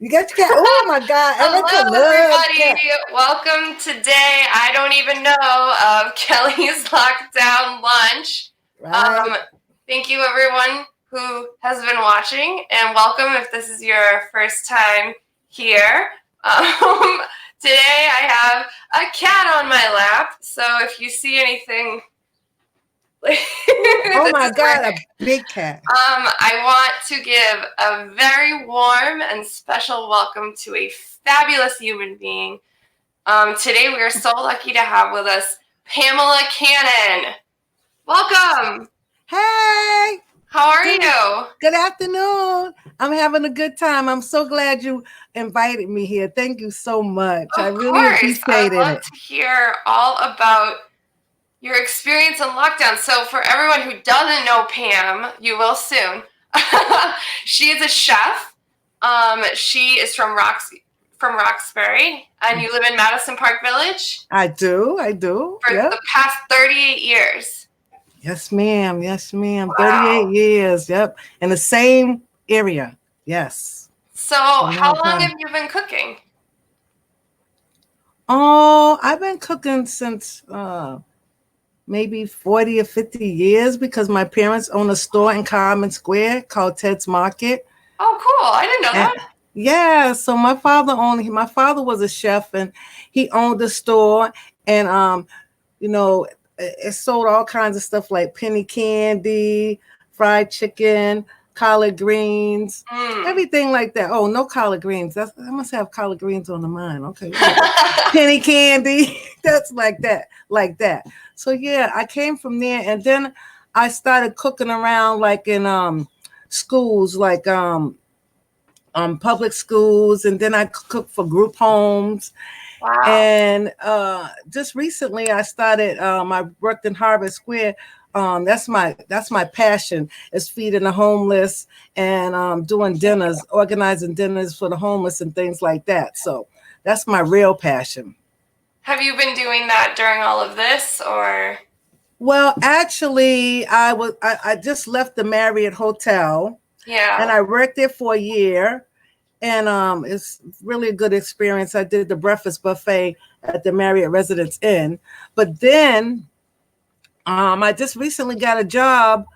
You got your cat. Oh my God, Erica Hello, loves cat. everybody. Welcome today. I don't even know of Kelly's lockdown lunch. Right. Um, Thank you, everyone who has been watching, and welcome if this is your first time here. Um, Today, I have a cat on my lap, so if you see anything, this Oh my is where God, a big cat. I want to give a very warm and special welcome to a fabulous human being. Today, we are so lucky to have with us Pamela Cannon. Welcome. Hey, How are good, you? good afternoon. I'm having a good time. I'm so glad you invited me here. Thank you so much. I Of really course. I'd appreciated love it. to hear all about your experience in lockdown. So, for everyone who doesn't know Pam, you will soon. She is a chef. She is from Roxbury, and you live in Madison Park Village I do. I do. for the Yep. past 38 years. Yes, ma'am. Yes, ma'am. 38 Wow. years. Yep. In the same area. Yes. So, A how long long time. have you been cooking? Oh, I've been cooking since maybe 40 or 50 years because my parents own a store in Carmen Square called Ted's Market. Oh, cool. I didn't know And that. yeah, so my father was a chef and he owned a store and you know, it sold all kinds of stuff like penny candy, fried chicken, collard greens, Mm. everything like that. Oh, no collard greens. I must have collard greens on the mind. Okay, whatever. Penny candy. That's like that, like that. So yeah, I came from there, and then I started cooking around like in schools, like public schools, and then I cooked for group homes. Wow. And just recently, I started. I worked in Harvard Square. That's my passion is feeding the homeless and doing dinners, organizing dinners for the homeless and things like that. So that's my real passion. Have you been doing that during all of this, or? Well, actually, I just left the Marriott Hotel and Yeah. I worked there for a year, and it's really a good experience. I did the breakfast buffet at the Marriott Residence Inn, but then I just recently got a job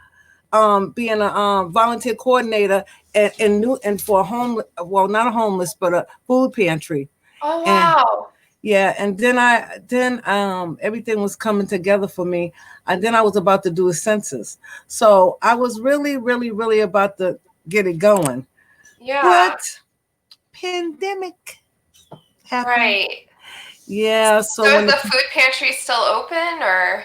being a volunteer coordinator in New and for a home well not a homeless but a food pantry. Oh, And wow. yeah, and then everything was coming together for me, and then I was about to do a census, so I was really about to get it going, Yeah. but pandemic happened. Right. Yeah, So, so is the food pantry still open, or?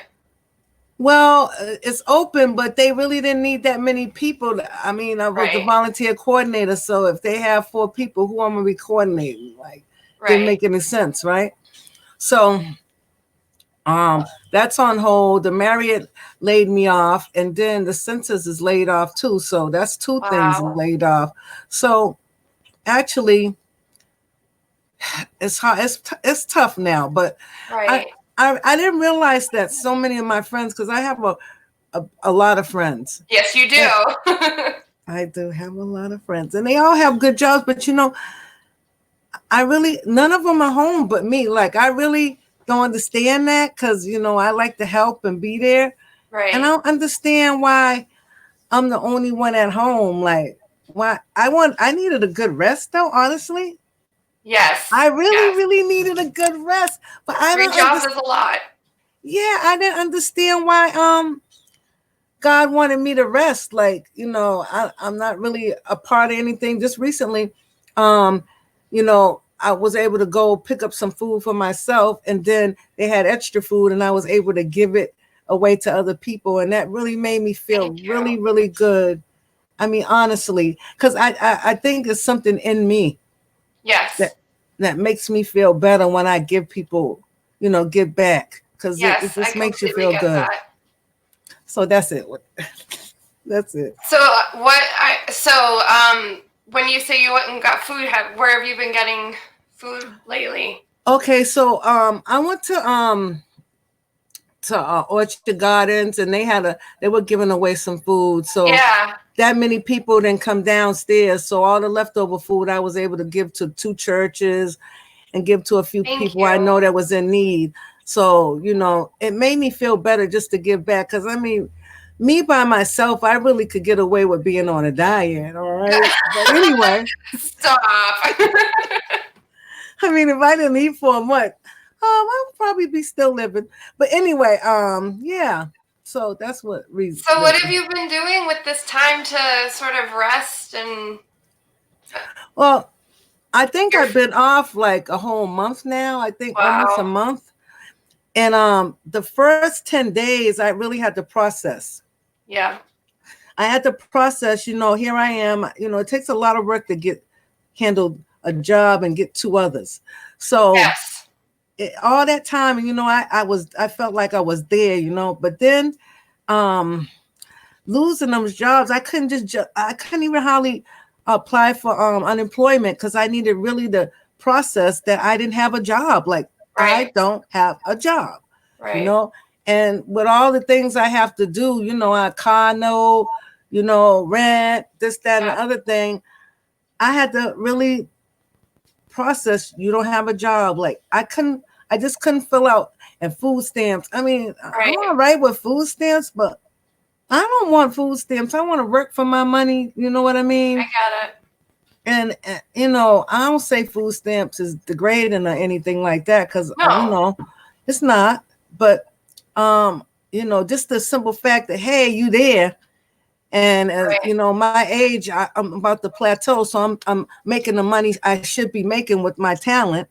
well, it's open, but they really didn't need that many people. I mean, I was the Right. volunteer coordinator, so if they have 4 people, who am I gonna be coordinating? Like, didn't Right. make any sense, right? So, that's on hold. The Marriott laid me off, and then the census is laid off too. So that's two things Wow. laid off. So actually, it's hard. It's tough now, but I Right. I didn't realize that so many of my friends, because I have a lot of friends. Yes, you And do. I do have a lot of friends, and they all have good jobs. But I really none of them are home but me. Like I really don't understand that because I like to help and be there, and I Right. don't understand why I'm the only one at home. Like why I needed a good rest though. Honestly, Yes. I really Yes. really needed a good rest, but I Three don't jobs understand. is a lot. Yeah, I didn't understand why God wanted me to rest. Like, I'm not really a part of anything. Just recently, I was able to go pick up some food for myself, and then they had extra food, and I was able to give it away to other people. And that really made me feel Thank you. really, really good. I mean, honestly, because I think there's something in me Yes. that that makes me feel better when I give people, give back because it Yes, I just makes you completely feel get good. that. So that's it. That's it. So, when you say you went and got food, where have you been getting food lately? Okay, so I went to Orchard Gardens, and they were giving away some food. So Yeah. that many people didn't come downstairs. So all the leftover food I was able to give to 2 churches and give to a few Thank people you. I know that was in need. So, you know, it made me feel better just to give back. Because, I mean, me by myself, I really could get away with being on a diet, all right? But anyway. Stop. I mean, if I didn't eat for a month, I would probably be still living. But anyway, yeah. So that's what reason. So what have you been doing with this time to sort of rest and? Well, I think I've been off like a whole month now. I think almost a month. And the first 10 days, I really had to process. Yeah. I had to process, you know, here I am. You know, it takes a lot of work to get handled a job and get 2 others. So yes. All that time, you know, I felt like I was there, you know, but then losing those jobs, I couldn't even hardly apply for unemployment because I needed really to process that I didn't have a job. Like I don't have a job, you know, and with all the things I have to do, you know, a car note, you know, rent, this, that, and the other thing, I had to really process. You don't have a job. Like I just couldn't fill out and food stamps. I mean, I'm all right with food stamps, but I don't want food stamps. I want to work for my money. You know what I mean? I got it. And you know, I don't say food stamps is degrading or anything like that because you know, it's not. But you know, just the simple fact that hey, you there, and you know, my age, I'm about to plateau, so I'm making the money I should be making with my talent.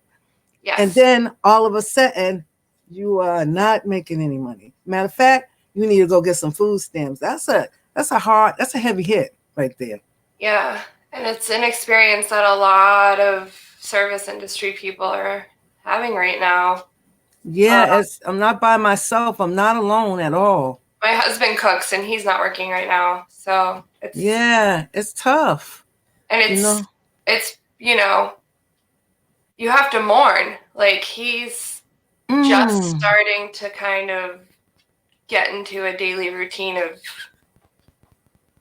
Yes. And then all of a sudden, you are not making any money. Matter of fact, you need to go get some food stamps. That's a heavy hit right there. Yeah. And it's an experience that a lot of service industry people are having right now. Yeah, I'm not by myself. I'm not alone at all. My husband cooks and he's not working right now. So it's tough. And it's, you know, you have to mourn. Like he's just starting to kind of get into a daily routine of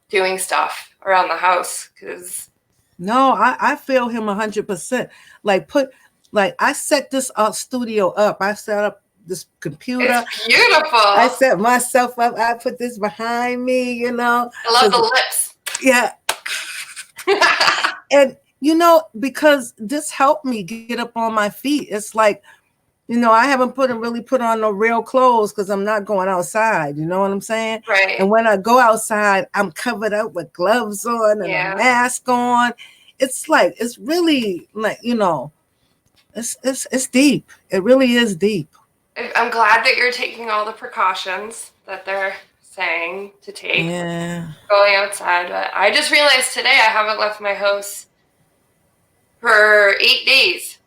doing stuff around the house because I feel him 100%. Like I set this studio up. I set up this computer. It's beautiful. I set myself up. I put this behind me, you know. I love the lips. Yeah. And you know, because this helped me get up on my feet. It's like, you know, I haven't really put on no real clothes because I'm not going outside. You know what I'm saying? Right. And when I go outside, I'm covered up with gloves on and a mask on. It's like, it's really like, you know, it's deep. It really is deep. I'm glad that you're taking all the precautions that they're saying to take. Yeah. Going outside. But I just realized today I haven't left my house for 8 days.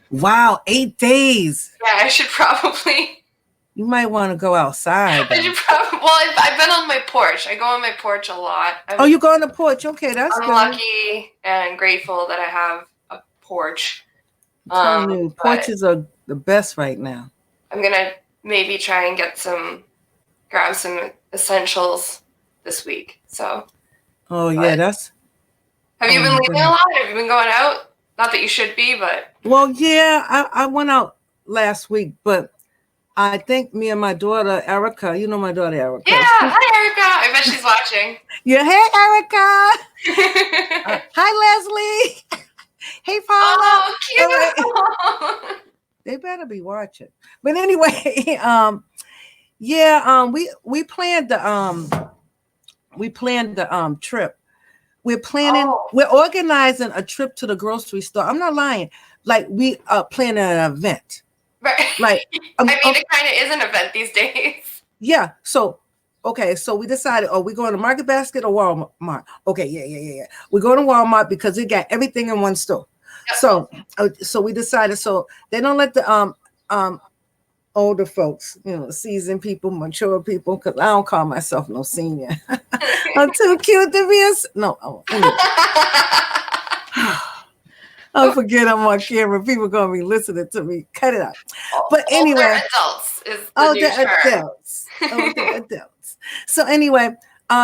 Wow, 8 days. Yeah, I should probably. You might want to go outside. I should probably. Well, I've been on my porch. I go on my porch a lot. You go on the porch? Okay, that's good. I'm lucky and grateful that I have a porch. I'm telling you, porches are the best right now. I'm gonna maybe try and grab some essentials this week. So. Oh yeah, that's. Have you been leaving a lot? Have you been going out? Not that you should be, but. Well, yeah, I went out last week, but I think me and my daughter Erica, you know my daughter Erica. Yeah, hi Erica. I bet she's watching. Yeah, hey Erica. Hi Leslie. Hey Paula. Oh, cute. They better be watching. But anyway, we planned the trip. We're organizing a trip to the grocery store. I'm not lying. Like we are planning an event. Right. Like it kind of is an event these days. Yeah. So we decided, we going to Market Basket or Walmart? Okay, yeah. We go to Walmart because they got everything in one store. Yep. So we decided, so they don't let the older folks, you know, seasoned people, mature people, because I don't call myself no senior. I'm too cute to be I'll forget I'm on camera. People gonna be listening to me. Cut it out. But anyway, adults is the new term. Adults. The adults. So anyway,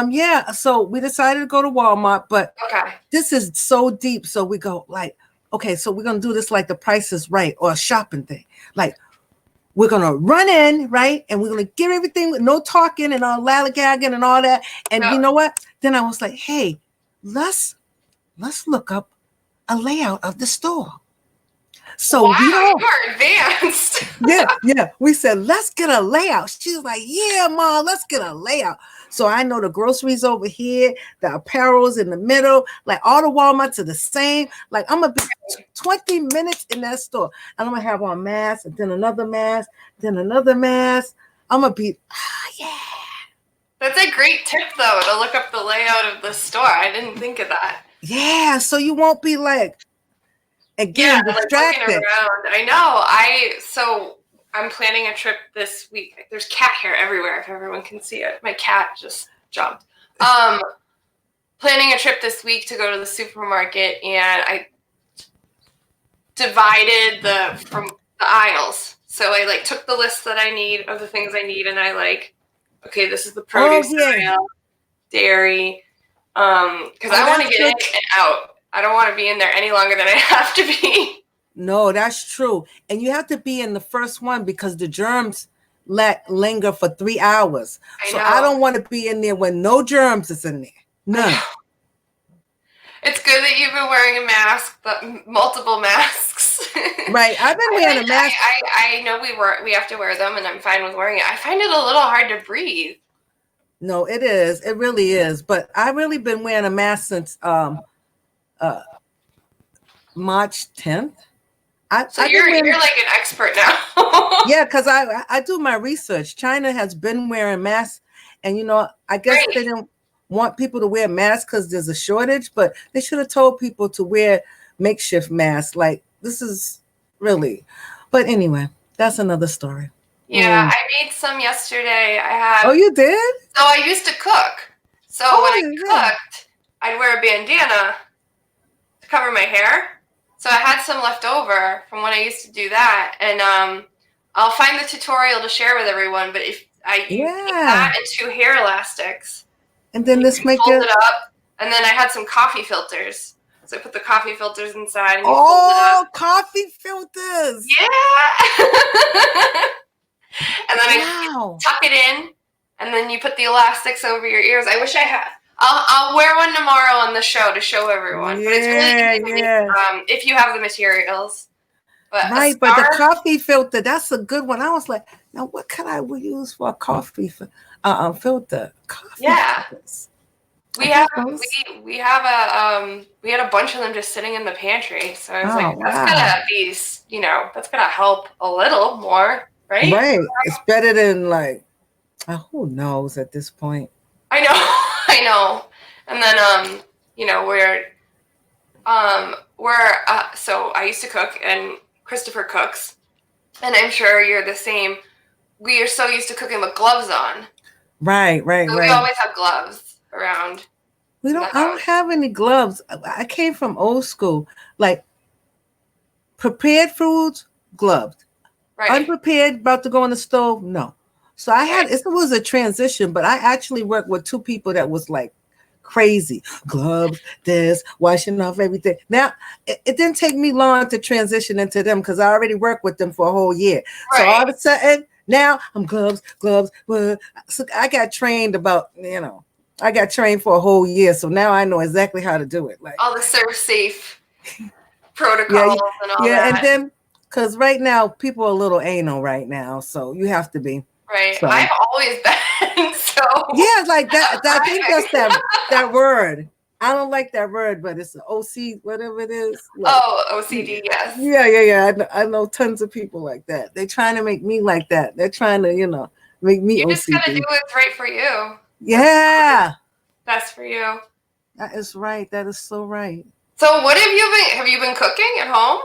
Yeah, so we decided to go to Walmart, but Okay. this is so deep. So we go like, okay, so we're gonna do this like the Price is Right or a shopping thing. Like we're gonna run in, right? And we're gonna get everything with no talking and all lallygagging and all that. And Yeah. you know what? Then I was like, hey, let's look up a layout of the store. So wow, we don't. you are advanced. Yeah. We said, let's get a layout. She was like, yeah, Mom, let's get a layout. So I know the groceries over here, the apparels in the middle, like all the Walmarts are the same. Like I'm gonna be 20 minutes in that store, and I'm gonna have on mask, and then another mask, then another mask. I'm gonna be, yeah. That's a great tip, though, to look up the layout of the store. I didn't think of that. Yeah, so you won't be like, again, distracted. Like looking around. I know. So I'm planning a trip this week. There's cat hair everywhere, if everyone can see it. My cat just jumped. Planning a trip this week to go to the supermarket, and I divided from the aisles. So I like took the list that I need of the things I need, and I like, okay, this is the produce aisle, dairy, because I want to get in and out. I don't want to be in there any longer than I have to be. No, that's true. And you have to be in the first one because the germs linger for 3 hours. I don't want to be in there when no germs is in there. None. It's good that you've been wearing a mask, but multiple masks. Right. I've been wearing a mask. I know we have to wear them, and I'm fine with wearing it. I find it a little hard to breathe. No, it is. It really is. But I've really been wearing a mask since March 10th. So you're like an expert now. Yeah, because I do my research. China has been wearing masks, and I guess they didn't want people to wear masks because there's a shortage, but they should have told people to wear makeshift masks. Like this is really, but anyway, that's another story. Yeah, I made some yesterday. Oh, you did? So I used to cook. So when I cooked, I'd wear a bandana to cover my hair. So I had some left over from when I used to do that, and I'll find the tutorial to share with everyone. But if I use that and 2 hair elastics, and then this make fold it up, and then I had some coffee filters. So I put the coffee filters inside. And fold it up. Coffee filters! Yeah. And then I tuck it in, and then you put the elastics over your ears. I wish I had. I'll wear one tomorrow on the show to show everyone. But it's really easy if you have the materials. But but the coffee filter, that's a good one. I was like, now what can I use for a coffee filter? Coffee filters. We had a bunch of them just sitting in the pantry. So I was like, that's gotta be, that's gonna help a little more, right? Right. It's better than like, who knows at this point. I know. And then, so I used to cook, and Christopher cooks, and I'm sure you're the same. We are so used to cooking with gloves on. Right. So we always have gloves around. I don't have any gloves. I came from old school, like prepared foods, gloved. Right. Unprepared, about to go on the stove, no. So it was a transition, but I actually worked with 2 people that was like crazy. Gloves, this, washing off everything. Now, it didn't take me long to transition into them because I already worked with them for a whole year. Right. So all of a sudden, now I'm gloves. So I got trained I got trained for a whole year. So now I know exactly how to do it. Like all the serve safe protocols and all that. Yeah, and then, because right now, people are a little anal right now. So you have to be. Right. So. I've always been, so. Yeah, like that. I think that's that word. I don't like that word, but it's OC, whatever it is. Like, OCD, yes. Yeah. I know tons of people like that. They're trying to make me like that. They're trying to, make me OCD. You just got to do what's right for you. Yeah. Best for you. That is right. That is so right. So what have you been cooking at home?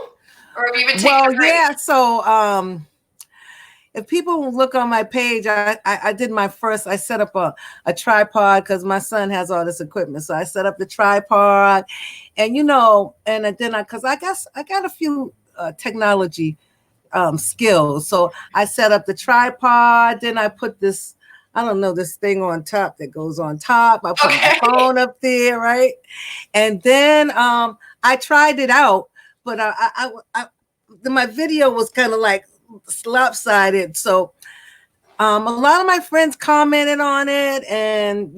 Or have you been taking a break? Yeah. So, if people look on my page, I did I set up a tripod because my son has all this equipment. So I set up the tripod and, because I guess I got a few technology skills. So I set up the tripod. Then I put this I don't know, this thing on top that goes on top. I put my Okay. phone up there, right? And then I tried it out, but my video was kind of like lopsided. So a lot of my friends commented on it, and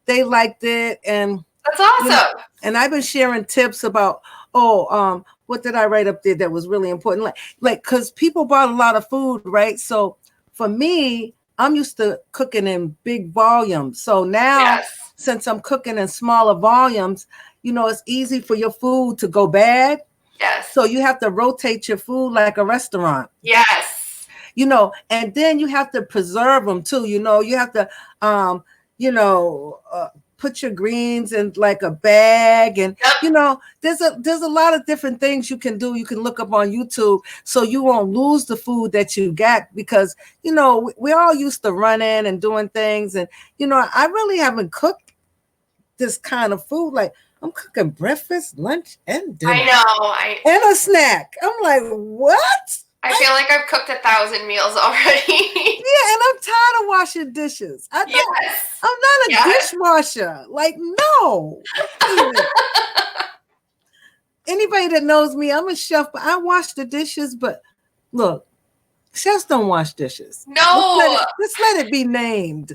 they liked it, and That's awesome. and I've been sharing tips about what did I write up there that was really important, like because people bought a lot of food, right? So for me, I'm used to cooking in big volumes. So now, Yes. since I'm cooking in smaller volumes, it's easy for your food to go bad. Yes. So you have to rotate your food like a restaurant. Yes. And then you have to preserve them too. You have to, put your greens in like a bag, and Yep. there's a lot of different things you can do. You can look up on YouTube so you won't lose the food that you got, because we're all used to running and doing things, and I really haven't cooked this kind of food. Like, I'm cooking breakfast, lunch, and dinner. I know. And a snack. I'm like, what? I feel like I've cooked 1,000 meals already. Yeah, and I'm tired of washing dishes. Yes. I'm not a dishwasher. Like, no. Anybody that knows me, I'm a chef, but I wash the dishes. But look, chefs don't wash dishes. No. Let's let it be named.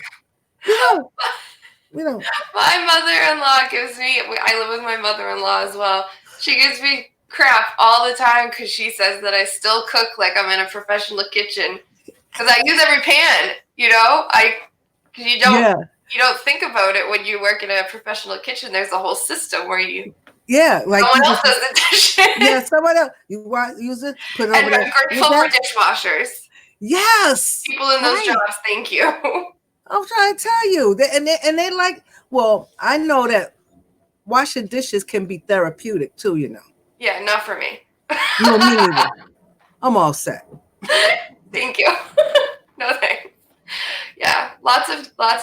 We don't. My mother-in-law gives me, I live with my mother-in-law as well. She gives me crap all the time because she says that I still cook like I'm in a professional kitchen, because I use every pan. You don't think about it when you work in a professional kitchen. There's a whole system where like someone else does the dishes. Yeah, someone else. You use it, put it over there. And I'm grateful for dishwashers. Yes, people in those jobs. Thank you. I'm trying to tell you, they like. Well, I know that washing dishes can be therapeutic too. Yeah, not for me. No, me neither. I'm all set. Thank you. No thanks. Yeah, lots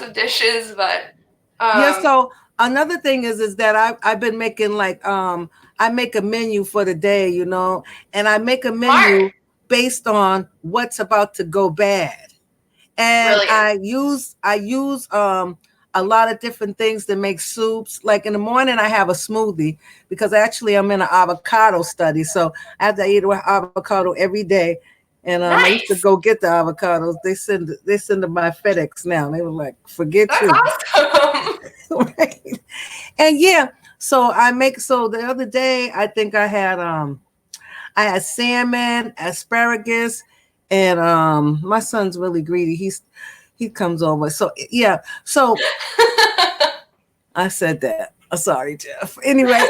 of dishes, but yeah. So another thing is that I've been making like I make a menu for the day, and I make a menu based on what's about to go bad, and brilliant. I use a lot of different things to make soups. Like in the morning, I have a smoothie because actually I'm in an avocado study. So I have to eat avocado every day. And Nice. I used to go get the avocados. They send them by FedEx now. They were like, forget That's you. Awesome. Right. And so the other day, I think I had salmon, asparagus, and my son's really greedy. He comes over. So so I said that. Sorry, Jeff. Anyway,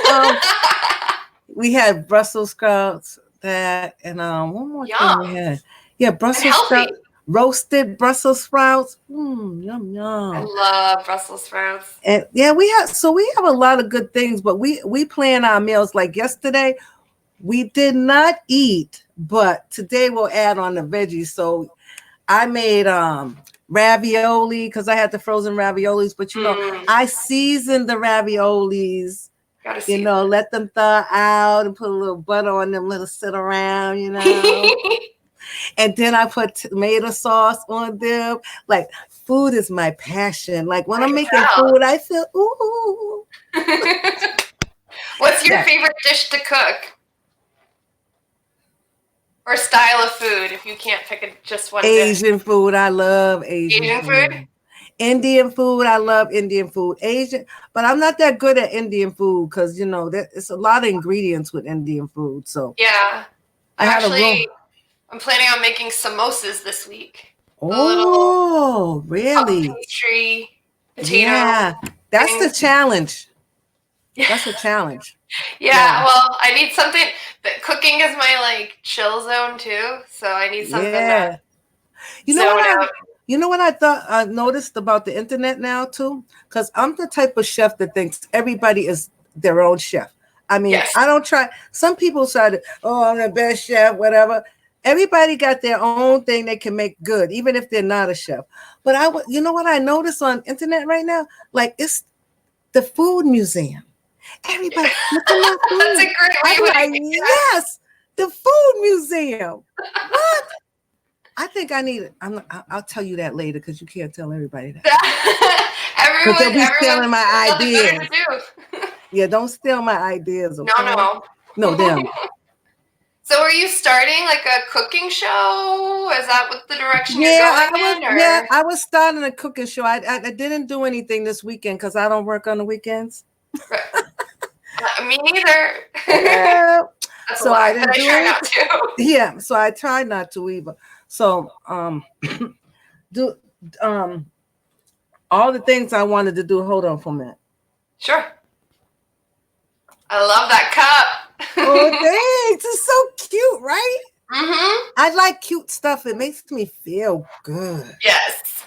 we had Brussels sprouts, that, and one more thing we had. Yeah, Brussels sprouts, roasted Brussels sprouts. Yum yum. I love Brussels sprouts. And we have a lot of good things, but we plan our meals. Like yesterday, we did not eat, but today we'll add on the veggies. So I made ravioli because I had the frozen raviolis, but I seasoned the raviolis. Let them thaw out and put a little butter on them, let them sit around, And then I put tomato sauce on them. Like, food is my passion. Like, when I'm making food, I feel, ooh. What's your favorite dish to cook? Or style of food, if you can't pick just one Asian food. I love Asian food. Indian food. I love Indian food. Asian, but I'm not that good at Indian food because it's a lot of ingredients with Indian food. So yeah, I'm planning on making samosas this week. Oh, really? Pastry, potato. Yeah, that's the challenge. That's a challenge. Yeah, well, I need something. Cooking is my chill zone too, so I need something. Yeah. You know what I noticed about the internet now too? Because I'm the type of chef that thinks everybody is their own chef. I mean, I don't try. Some people try to, I'm the best chef, whatever. Everybody got their own thing they can make good, even if they're not a chef. But you know what I notice on internet right now? Like, it's the food museum. Everybody, look at my food. That's a great way yes, the food museum. What? I think I need. I'll tell you that later because you can't tell everybody that. Because they'll be stealing my ideas. Yeah, don't steal my ideas. Okay? No, them. So, are you starting like a cooking show? Is that what the direction you're going in? Or? Yeah, I was starting a cooking show. I didn't do anything this weekend because I don't work on the weekends. Me neither. Yeah. So I didn't do it. Not to. Yeah, so I tried not to either. So do all the things I wanted to do. Hold on for a minute. Sure. I love that cup. Oh, thanks. It's so cute, right? Mm-hmm. I like cute stuff. It makes me feel good. Yes.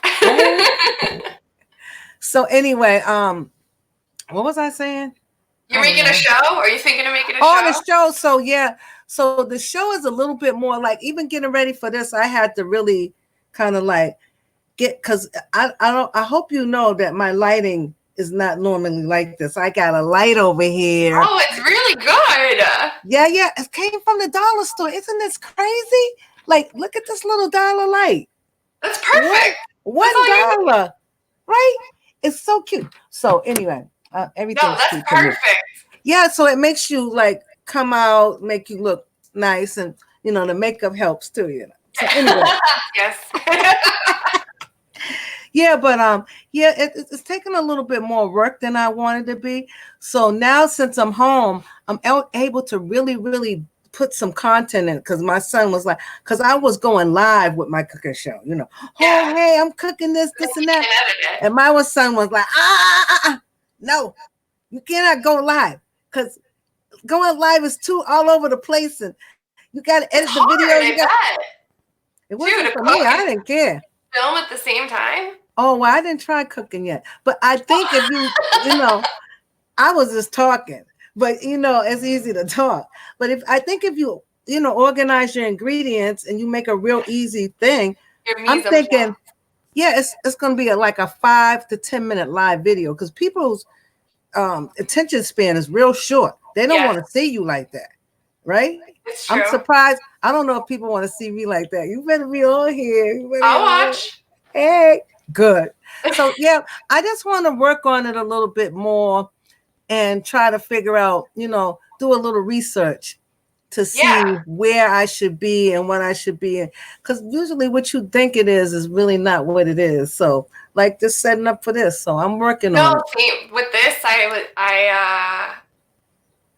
So anyway, what was I saying? You're making a show? Are you thinking of making a show? Oh, the show. So yeah. So the show is a little bit more like, even getting ready for this, I had to really kind of like because I hope you know that my lighting is not normally like this. I got a light over here. Oh, it's really good. Yeah. It came from the dollar store. Isn't this crazy? Like, look at this little dollar light. That's perfect. $1, right? It's so cute. So anyway, everything's that's cute. Perfect. Yeah, so it makes you like come out, make you look nice, and the makeup helps too. So anyway. Yes. Yeah, but it's taking a little bit more work than I wanted to be. So now, since I'm home, I'm able to really, really put some content in it, because my son was like, because I was going live with my cooking show, Yeah. Oh, hey, I'm cooking this and that. And my son was like, no, you cannot go live, because going live is too all over the place, and you got to edit the video. It wasn't for me. I didn't care. Film at the same time? Oh, well, I didn't try cooking yet. But I think if I was just talking, but it's easy to talk. But if you organize your ingredients and you make a real easy thing, I'm thinking, it's going to be like a 5 to 10 minute live video, because people's attention span is real short. They don't want to see you like that, right? I'm surprised. I don't know if people want to see me like that. You better be on here. I'll watch. Hey, good. So I just want to work on it a little bit more and try to figure out, do a little research to see where I should be and what I should be in. Because usually what you think it is really not what it is. So like just setting up for this. So I'm working on it. With this,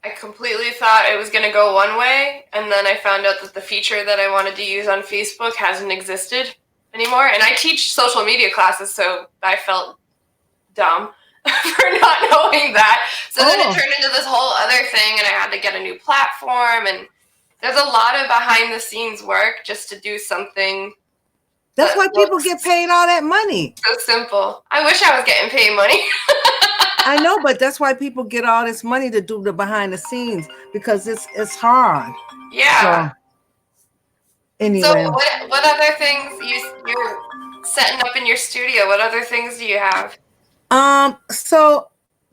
I completely thought it was going to go one way, and then I found out that the feature that I wanted to use on Facebook hasn't existed anymore. And I teach social media classes, so I felt dumb for not knowing that. So then it turned into this whole other thing, and I had to get a new platform, and there's a lot of behind the scenes work just to do something. That's why people get paid all that money. So simple. I wish I was getting paid money. I know, but that's why people get all this money to do the behind the scenes, because it's hard. Yeah. So, anyway. So what other things you're setting up in your studio? What other things do you have? So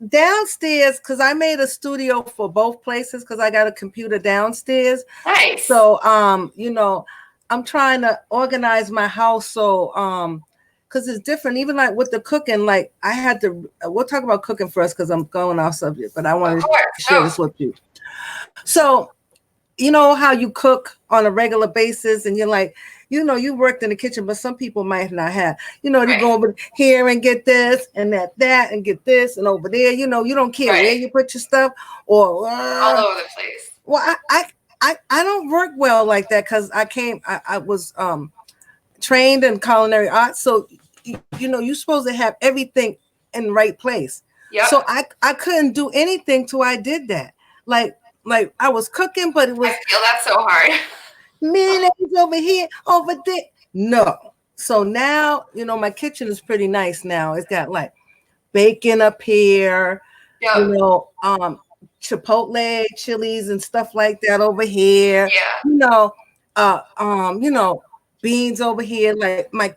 downstairs, because I made a studio for both places, because I got a computer downstairs. Nice. So I'm trying to organize my house so because it's different, even like with the cooking, like I had to, we'll talk about cooking first because I'm going off subject, but I want to share this with you. So, how you cook on a regular basis, and you're like, you worked in the kitchen, but some people might not have, you go over here and get this and that and get this and over there, you don't care where you put your stuff or all over the place. Well, I don't work well like that, because I was trained in culinary arts, so you're supposed to have everything in the right place. So I couldn't do anything till I did that. Like I was cooking, but it was, I feel that's so hard. Mayonnaise over here, over there. No. So now my kitchen is pretty nice now. It's got like bacon up here, Chipotle chilies and stuff like that over here. Beans over here, like my,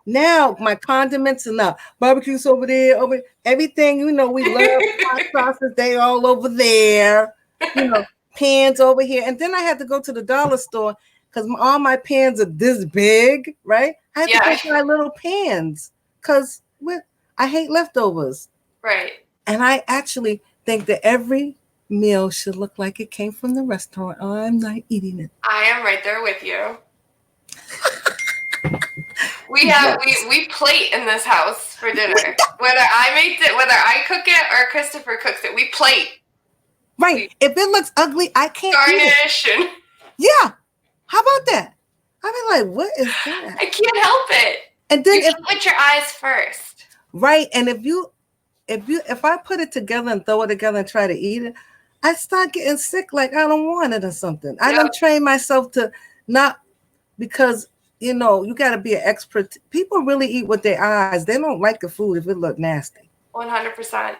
now my condiments and barbecues over there, over everything, we love hot sauces, they all over there, pans over here. And then I had to go to the dollar store because all my pans are this big, right? I have to Yeah. get my little pans because I hate leftovers. Right. And I actually think that every meal should look like it came from the restaurant. I'm not eating it. I am right there with you. We plate in this house for dinner. Whether I make it, whether I cook it or Christopher cooks it, we plate. Right. If it looks ugly, I can't garnish eat it. And yeah. How about that? I mean, like, what is that? I can't help it. And then you put your eyes first. Right. And if I put it together and throw it together and try to eat it, I start getting sick like I don't want it or something. I don't train myself to not, because you got to be an expert. People really eat with their eyes. They don't like the food if it look nasty. 100%.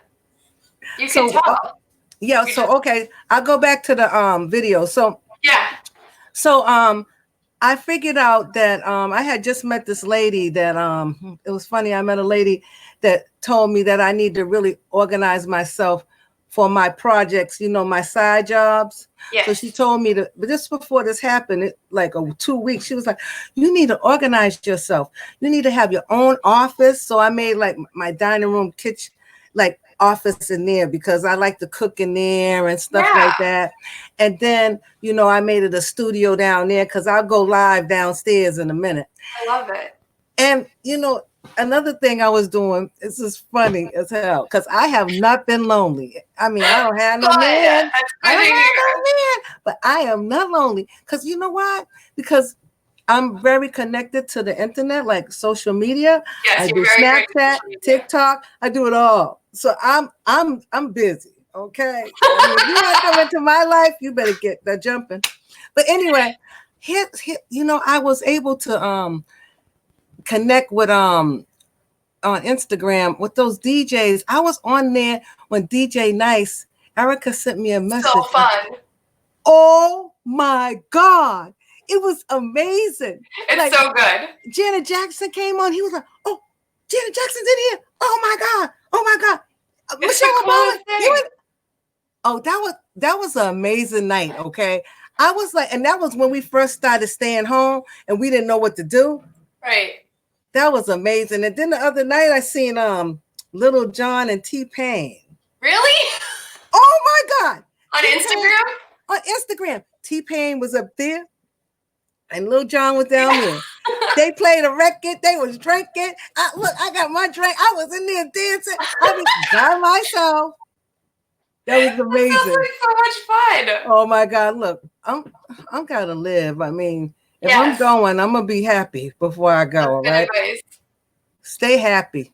You can tell. Yeah. So okay, I'll go back to the video. So I figured out that I had just met this lady that it was funny. I met a lady that told me that I need to really organize myself for my projects, my side jobs. Yes. So she told me but just before this happened, 2 weeks, she was like, you need to organize yourself. You need to have your own office. So I made like my dining room, kitchen, like office in there because I like to cook in there and stuff like that. And then, I made it a studio down there because I'll go live downstairs in a minute. I love it. And, another thing I was doing, this is funny as hell, because I have not been lonely. I mean, I don't have no man. I don't have no man, but I am not lonely. Because you know why? Because I'm very connected to the internet, like social media. Yes, I do Snapchat, TikTok. I do it all. So I'm busy. Okay. I mean, if you want to come into my life, you better get that jumping. But anyway, I was able to connect with on Instagram with those DJs. I was on there when DJ Nice, Erica sent me a message. So fun. Oh my God. It was amazing. It's so good. Janet Jackson came on. He was like, oh, Janet Jackson's in here. Oh my God. Oh my God. Michelle Obama. Oh, that was an amazing night. Okay. I was like, and that was when we first started staying home and we didn't know what to do. Right. That was amazing. And then the other night I seen Little John and T-Pain. Really? Oh my God. On Instagram? On Instagram. T-Pain was up there and Little John was down there. They played a record. They was drinking. I got my drink. I was in there dancing. I was by myself. That was amazing. That sounds like so much fun. Oh my God. Look, I'm gotta live. I mean, if I'm going, I'm gonna be happy before I go. All right. Advice. Stay happy.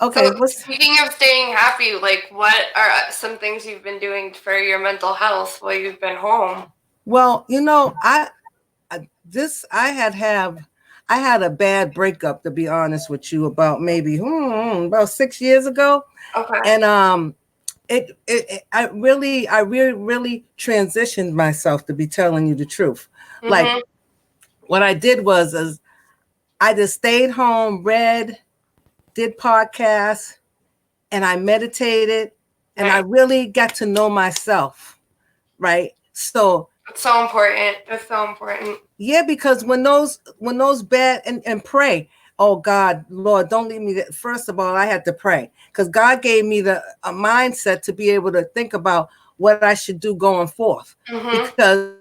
Okay. So speaking of staying happy, like what are some things you've been doing for your mental health while you've been home? Well, I had a bad breakup, to be honest with you, about maybe about 6 years ago. Okay. And I really transitioned myself, to be telling you the truth. Mm-hmm. Like what I did was I just stayed home, read, did podcasts, and I meditated, and I really got to know myself. Right. So it's so important. It's so important. Yeah, because when those bad and pray, oh God, Lord, don't leave me there. First of all, I had to pray because God gave me a mindset to be able to think about what I should do going forth. Mm-hmm. Because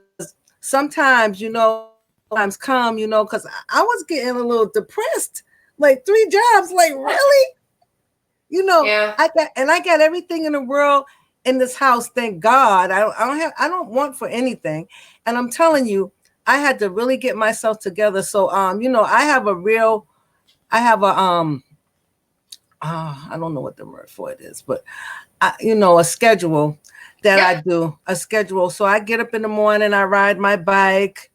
sometimes, times come, because I was getting a little depressed, like 3 jobs, like really, I got everything in the world in this house. Thank God. I don't want for anything. And I'm telling you, I had to really get myself together. So, I have I don't know what the word for it is, but a schedule that I do, a schedule. So I get up in the morning, I ride my bike,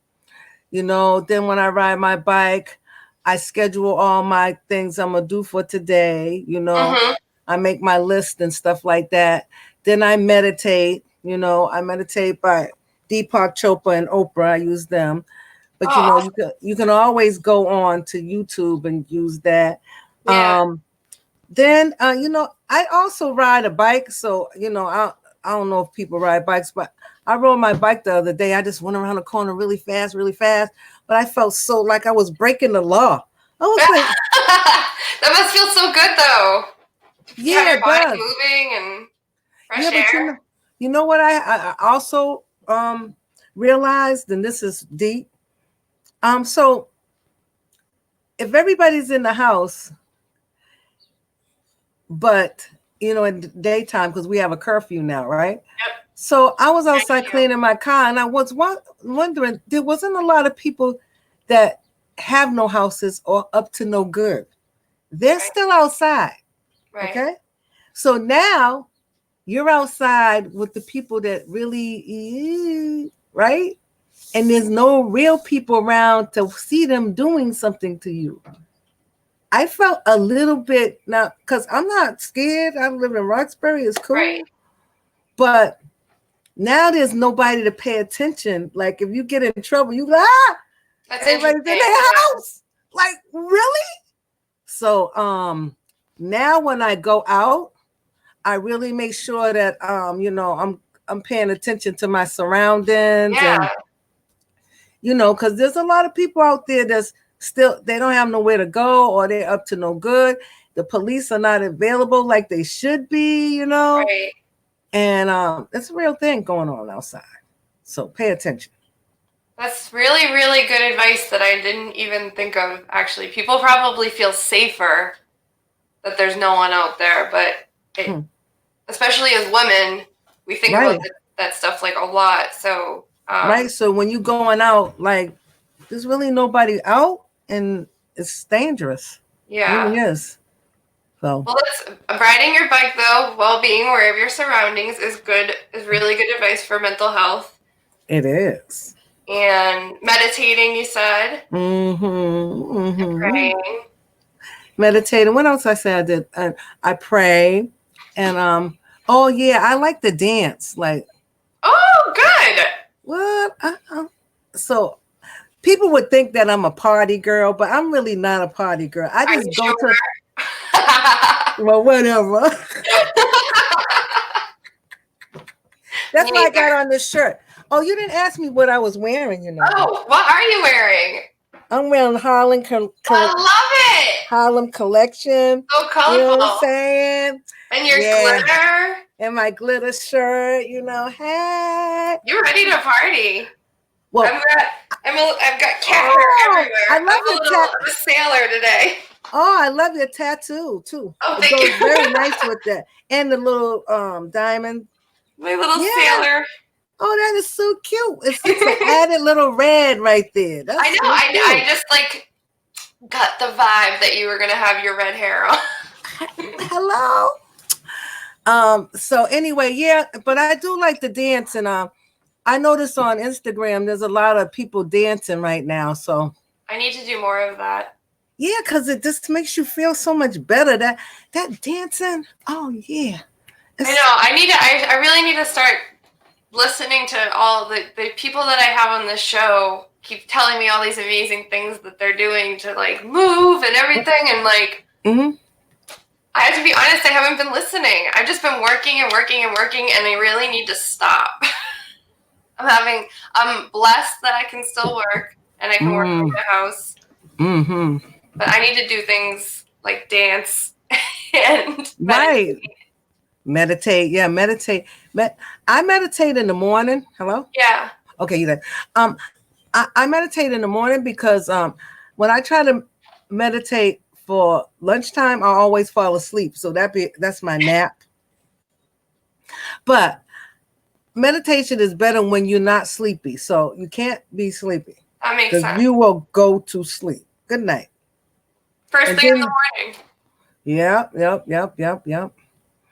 then when I ride my bike, I schedule all my things I'm going to do for today. Mm-hmm. I make my list and stuff like that. Then I meditate, I meditate by Deepak Chopra and Oprah. I use them. But, you can always go on to YouTube and use that. Yeah. Then, I also ride a bike. So, I don't know if people ride bikes, but I rode my bike the other day. I just went around the corner really fast, but I felt so like I was breaking the law. I was like, that must feel so good though. Yeah, your it body does. moving and fresh Yeah, but air. you know what I also realized, and this is deep. So if everybody's in the house, but in the daytime, because we have a curfew now, right? Yep. So I was outside cleaning my car, and I was wondering, there wasn't a lot of people that have no houses or up to no good. They're still outside. Right. Okay. So now you're outside with the people that really, right? And there's no real people around to see them doing something to you. I felt a little bit now, because I'm not scared. I live in Roxbury, it's cool. Right. But now there's nobody to pay attention. Like if you get in trouble, you That's everybody's in their house. Like, really? So now when I go out, I really make sure that I'm paying attention to my surroundings. Yeah. And because there's a lot of people out there that's still, they don't have nowhere to go, or they're up to no good. The police are not available like they should be, Right. And it's a real thing going on outside. So pay attention. That's really, really good advice that I didn't even think of, actually. People probably feel safer that there's no one out there, but especially as women, we think about that stuff like a lot. So right. So when you're going out, like, there's really nobody out, and it's dangerous. Yeah. It really is. So. Well, riding your bike though, while being aware of your surroundings is really good advice for mental health. It is. And meditating, you said. And praying. Meditating. What else I said? I did. I pray, and oh yeah, I like to dance. Like. Oh, good. What? So people would think that I'm a party girl, but I'm really not a party girl. I just go to. Well, whatever. That's why I got on this shirt. Oh, you didn't ask me what I was wearing, Oh, what are you wearing? I'm wearing Harlem. I love it. Harlem collection. So colorful. You know what I'm saying? And your glitter. And my glitter shirt, hey. You're ready to party. Well, I've got cat hair everywhere. I love your I'm a sailor today. Oh, I love your tattoo too. Oh, it goes very nice with that. And the little diamond. My little sailor. Oh, that is so cute. It's an added little red right there. That's I know. I just got the vibe that you were gonna have your red hair on. Hello. So anyway, but I do like to dance, and I notice on Instagram there's a lot of people dancing right now. So I need to do more of that. Yeah, because it just makes you feel so much better. That dancing. Oh yeah. I know. I really need to start listening to all the people that I have on this show. Keep telling me all these amazing things that they're doing to move and everything, and I have to be honest, I haven't been listening. I've just been working and working and working, and I really need to stop. I'm blessed that I can still work and I can work from the house. But I need to do things like dance and meditate. Yeah, meditate. I meditate in the morning. Hello? Yeah. Okay, you there. I meditate in the morning because when I try to meditate for lunchtime, I always fall asleep. So that's my nap. But meditation is better when you're not sleepy. So you can't be sleepy. That makes sense. You will go to sleep. Good night. First thing in the morning. Yep.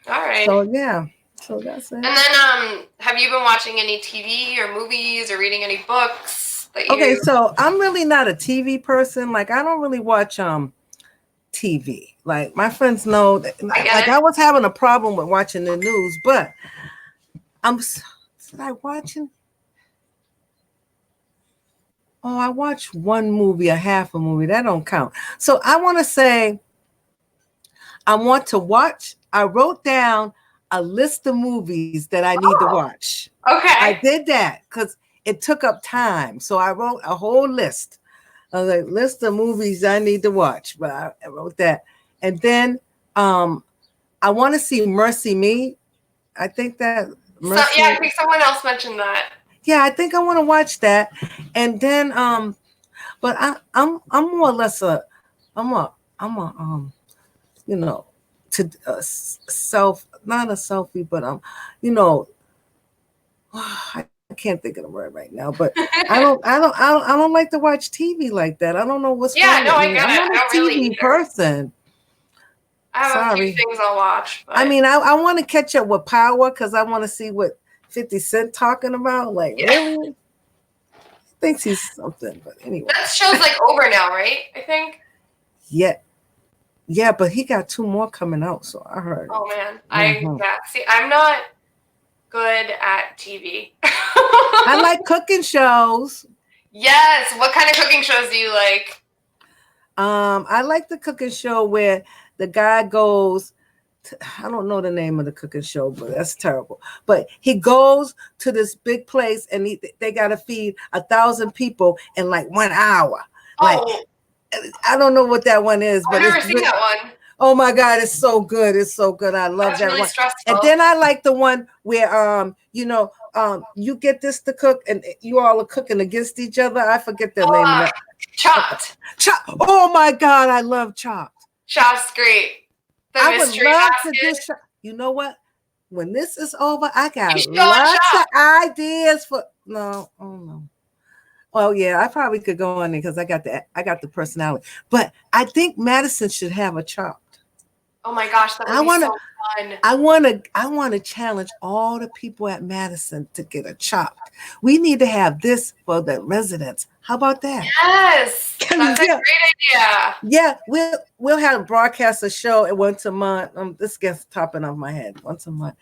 All right. So yeah. So that's it. And then have you been watching any TV or movies or reading any books that you Okay, so I'm really not a TV person. I don't really watch TV. My friends know that, I was having a problem with watching the news, but was I watching? Oh, I watched one movie, a half a movie. That don't count. So I want to say I want to watch. I wrote down a list of movies that I need to watch. Okay. I did that because it took up time. So I wrote a whole list. I was like, list of movies I need to watch. But I wrote that. And then I want to see Mercy Me. I think that Mercy. I think someone else mentioned that. Yeah, I think I want to watch that. And then but I'm more or less I'm a you know, to not a selfie, but I can't think of the word right now, but I don't like to watch TV like that. I don't know what's wrong with me. I get it. I'm not a TV person. I have a few things I'll watch. But... I mean, I want to catch up with Power because I want to see what 50 Cent talking about. Like, really? Thinks he's something, but anyway. That show's like over now, right? I think. Yeah, but he got 2 more coming out, so I heard. Oh man, see, I'm not good at TV. I like cooking shows. Yes. What kind of cooking shows do you like? I like the cooking show where the guy goes. I don't know the name of the cooking show, but that's terrible. But he goes to this big place and they got to feed 1,000 people in like 1 hour. Like, I don't know what that one is, but I've never seen that one. Oh my God, it's so good. It's so good. I love that really one. Stressful. And then I like the one where you get this to cook and you all are cooking against each other. I forget the name of that. Chopped. Oh my God, I love Chopped. Chop's great. I would love to do. You know what? When this is over, I got lots of ideas for. No, oh no. Oh yeah, I probably could go on there because I got the personality. But I think Madison should have a Chopped. Oh my gosh, that would be so fun. I want to challenge all the people at Madison to get a Chopped. We need to have this for the residents. How about that? Yes, that's a great idea. Yeah, we'll have broadcast a show once a month. This gets topping off my head. Once a month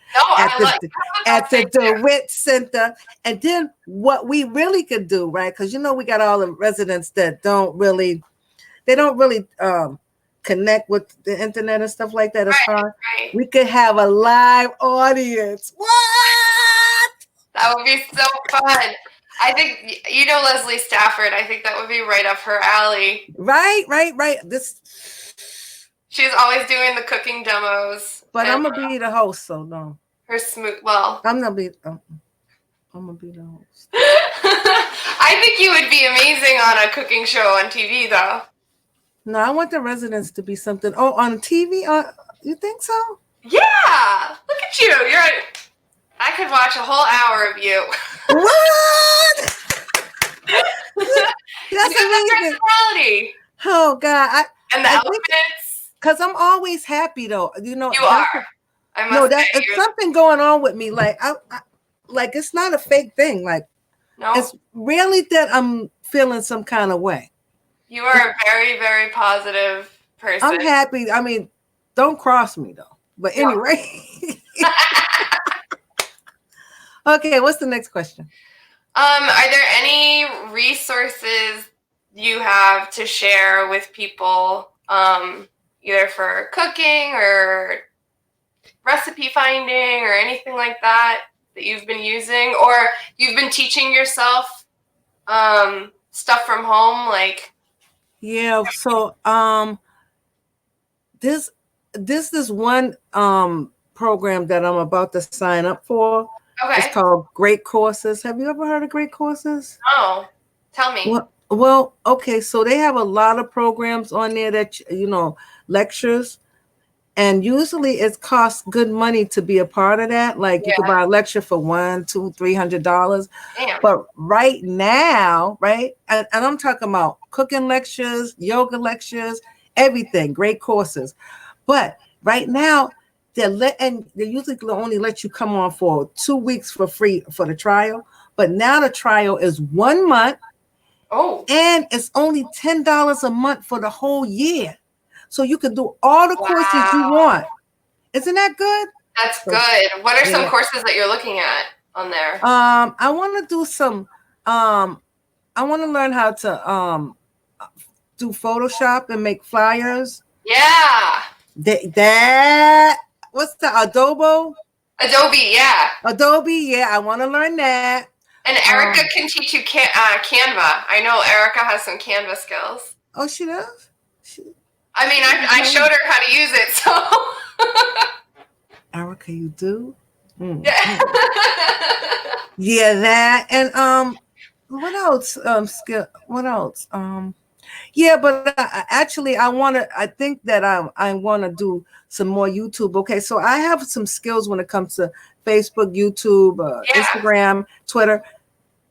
at the DeWitt Center. And then what we really could do, right? Because we got all the residents that don't really connect with the internet and stuff like that. It's hard. Right. We could have a live audience. What? That would be so fun. I think Leslie Stafford. I think that would be right up her alley. Right. She's always doing the cooking demos. But I'm gonna be the host, so no. Her smooth. Well, I'm gonna be the host. I think you would be amazing on a cooking show on TV, though. No, I want the residents to be something. Oh, on TV? You think so? Yeah. Look at you. I could watch a whole hour of you. What? That's amazing. Personality. Oh God! And the outfits. Because I'm always happy, though. You are. It's something going on with me. Like like it's not a fake thing. Like it's really that I'm feeling some kind of way. You are a very, very positive person. I'm happy. I mean, don't cross me though. But anyway. Okay, what's the next question? Are there any resources you have to share with people, either for cooking or recipe finding or anything like that you've been using, or you've been teaching yourself stuff from home, like? Yeah, so this is one program that I'm about to sign up for. Okay. It's called Great Courses. Have you ever heard of Great Courses? No. Tell me. Well, okay, so they have a lot of programs on there that lectures, and usually it costs good money to be a part of that. Like you could buy a lecture for $100, $200, $300. Damn. But right now, right, and I'm talking about cooking lectures, yoga lectures, everything, Great Courses. But right now, they usually only let you come on for 2 weeks for free for the trial. But now the trial is 1 month. Oh. And it's only $10 a month for the whole year. So you can do all the courses you want. Isn't that good? That's good. What are some courses that you're looking at on there? I want to do some I want to learn how to do Photoshop and make flyers. Yeah. That what's the Adobe? Adobe, yeah. Adobe, yeah, I want to learn that. And Erica can teach you Canva. I know Erica has some Canva skills. Oh, she does? I mean, I showed her how to use it, so. Erica, you do? Yeah. Yeah, that. And what else? Skill. What else? Yeah, but actually, I think that I want to do some more YouTube. Okay, so I have some skills when it comes to Facebook, YouTube, Instagram, Twitter.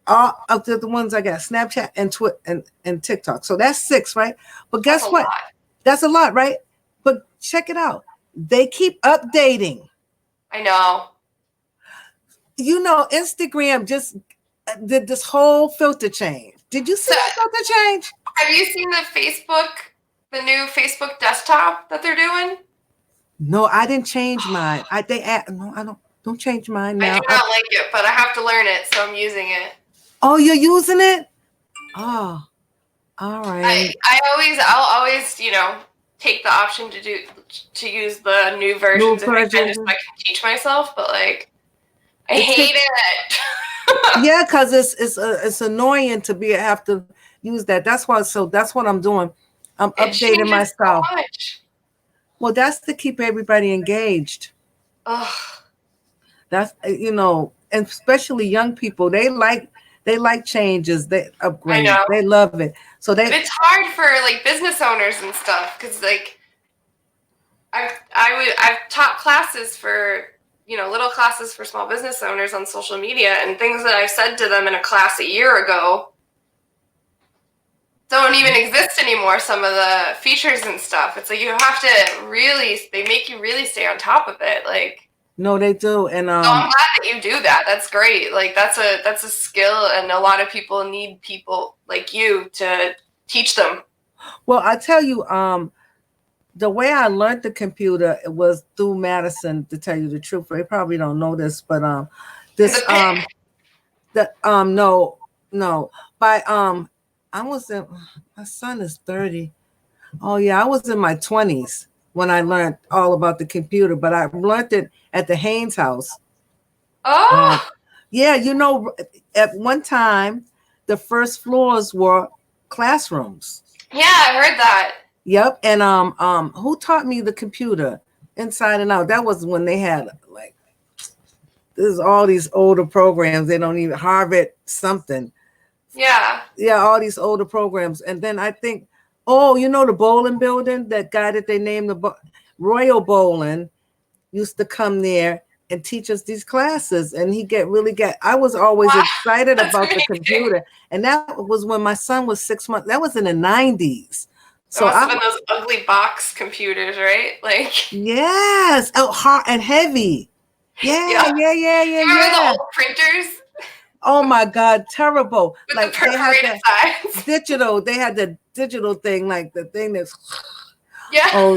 All of the ones I got, Snapchat and TikTok. So that's 6, right? But guess That's a what? lot. That's a lot, right? But check it out. They keep updating. I know. You know, Instagram just did this whole filter change. Did you see that filter change? Have you seen the new Facebook desktop that they're doing? No, I didn't change mine. No, I don't change mine now. I do not like it, but I have to learn it, so I'm using it. Oh, you're using it? Oh, all right. I'll always, take the option to use the new versions if I can, just so I can teach myself, but like I hate it. Yeah, because it's annoying to have to use that. That's what I'm doing. I'm updating myself. So much. Well, that's to keep everybody engaged. Ugh. That's and especially young people, they like changes, they upgrade, they love it. So but it's hard for like business owners and stuff because like I've taught classes for little classes for small business owners on social media, and things that I said to them in a class a year ago don't even exist anymore. Some of the features and stuff. It's like you have to they make you really stay on top of it. Like no, they do, and so I'm glad that you do that. That's great. Like that's a skill, and a lot of people need people like you to teach them. Well, I tell you, the way I learned the computer, it was through Madison. To tell you the truth, they probably don't know this, but my son is 30. Oh yeah, I was in my 20s when I learned all about the computer, but I learned it at the Haynes house. Oh, yeah, at one time the first floors were classrooms. Yeah, I heard that. Yep, and who taught me the computer inside and out? That was when they had like there's all these older programs. They don't even Harvard something. Yeah, all these older programs, and then I think, the bowling building, that guy that they named Royal Bowling used to come there and teach us these classes, and I was always excited about the computer, and that was when my son was 6 months. That was in the 90s. So must have been those ugly box computers, right? Like yes, hard and heavy. Yeah. Remember the old printers? Oh my God, terrible! With like the perforated sides. Digital. They had the digital thing, like the thing that's. Yeah. Oh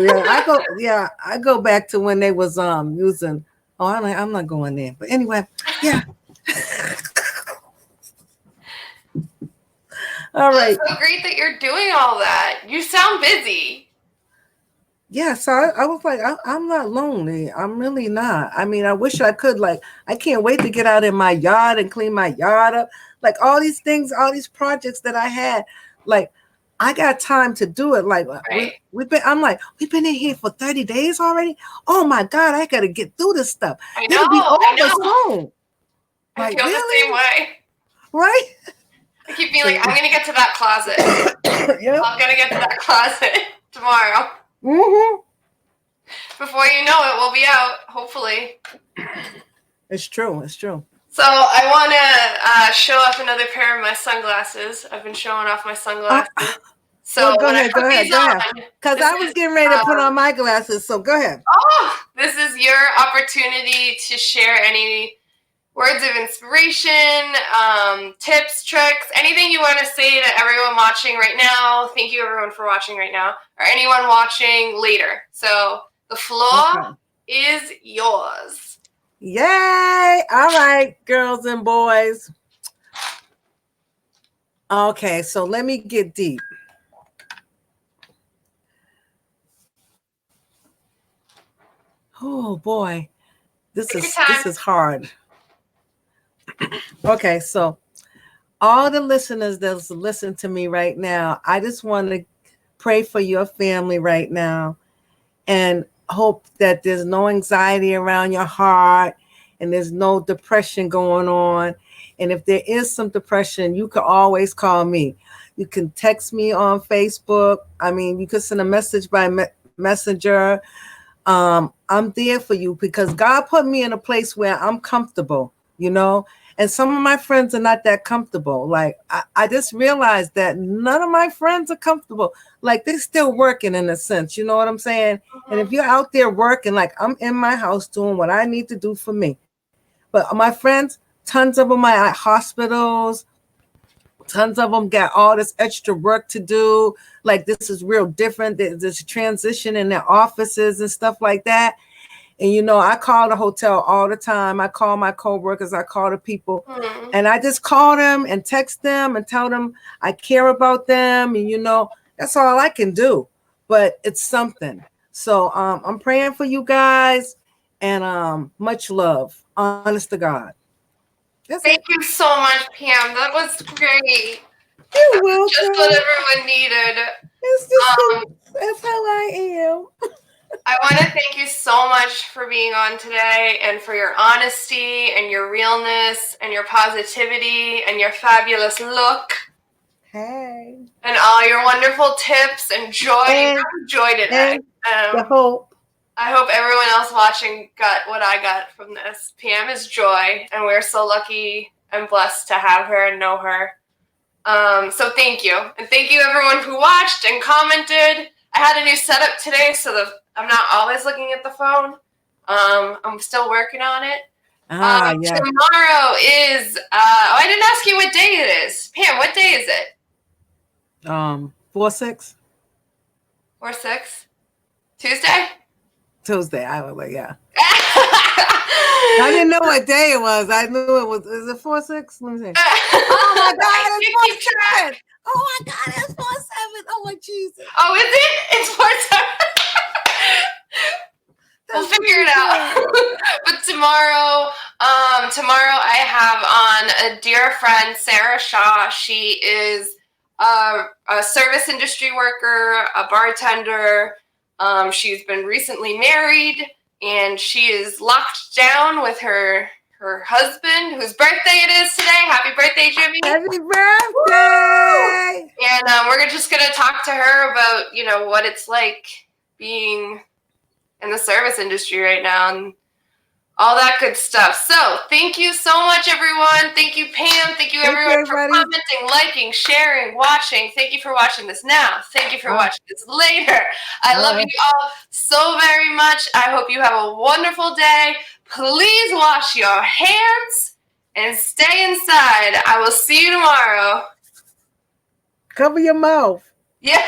yeah, I go back to when they was using. Oh, I'm not going there. But anyway, yeah. All right. It's so great that you're doing all that. You sound busy. Yeah, so I was like, I'm not lonely. I'm really not. I mean, I wish I could. Like, I can't wait to get out in my yard and clean my yard up. Like all these things, all these projects that I had. Like, I got time to do it. Like we've been in here for 30 days already. Oh my God, I gotta get through this stuff. I know. It'll be over soon. I feel the same way. Right? I keep being like, I'm gonna get to that closet. Yep. I'm gonna get to that closet tomorrow. Mm-hmm. Before you know it, we'll be out, hopefully. It's true. So I want to show off another pair of my sunglasses. I've been showing off my sunglasses. So go ahead. Because I was getting ready to put on my glasses. So go ahead. Oh, this is your opportunity to share any words of inspiration, tips, tricks, anything you want to say to everyone watching right now. Thank you, everyone, for watching right now, or anyone watching later. So the floor is yours. Yay! All right, girls and boys. Okay, so let me get deep. Oh boy. This Take your is time. hard. Okay, so all the listeners that's listening to me right now, I just want to pray for your family right now and hope that there's no anxiety around your heart and there's no depression going on. And if there is some depression, you can always call me. You can text me on Facebook. I mean, you can send a message by messenger. I'm there for you because God put me in a place where I'm comfortable, you know. And some of my friends are not that comfortable. Like I just realized that none of my friends are comfortable. Like they're still working in a sense, you know what I'm saying? And if you're out there working, like I'm in my house doing what I need to do for me. But my friends, tons of them are at hospitals. Tons of them got all this extra work to do. Like this is real different. There's a transition in their offices and stuff like that. And you know, I call the hotel all the time. I call my coworkers. I call the people, and I just call them and text them and tell them I care about them. And you know, that's all I can do. But it's something. So I'm praying for you guys, and much love. Honest to God. That's Thank it. you so much, Pam. That was great. You're Just what welcome. everyone needed. It's just that's how I am. I want to thank you so much for being on today and for your honesty and your realness and your positivity and your fabulous look Hey. and all your wonderful tips and joy. You got joy today. The hope. I hope everyone else watching got what I got from this. Pam is joy, and we're so lucky and blessed to have her and know her. So thank you. And thank you everyone who watched and commented. I had a new setup today so I'm not always looking at the phone. I'm still working on it. Yeah. Tomorrow is, I didn't ask you what day it is. Pam, what day is it? 4/6. 4/6? Tuesday? Tuesday. I was like, yeah. I didn't know what day it was. I knew it was. Is it 4/6? Let me see. Oh my God, it's 4/7. Oh my God, it's 4/7. Oh my Jesus. Oh, is it? It's 4/7. We'll figure it out. But tomorrow I have on a dear friend, Sarah Shaw. She is a service industry worker, a bartender. She's been recently married, and she is locked down with her husband, whose birthday it is today. Happy birthday, Jimmy! Happy birthday! And we're just gonna talk to her about what it's like being in the service industry right now and all that good stuff. So thank you so much, everyone. Thank you, Pam. Thank you, everyone, for commenting, liking, sharing, watching. Thank you for watching this now. Thank you for watching this later. I love you all so very much. I hope you have a wonderful day. Please wash your hands and stay inside. I will see you tomorrow. Cover your mouth. Yeah.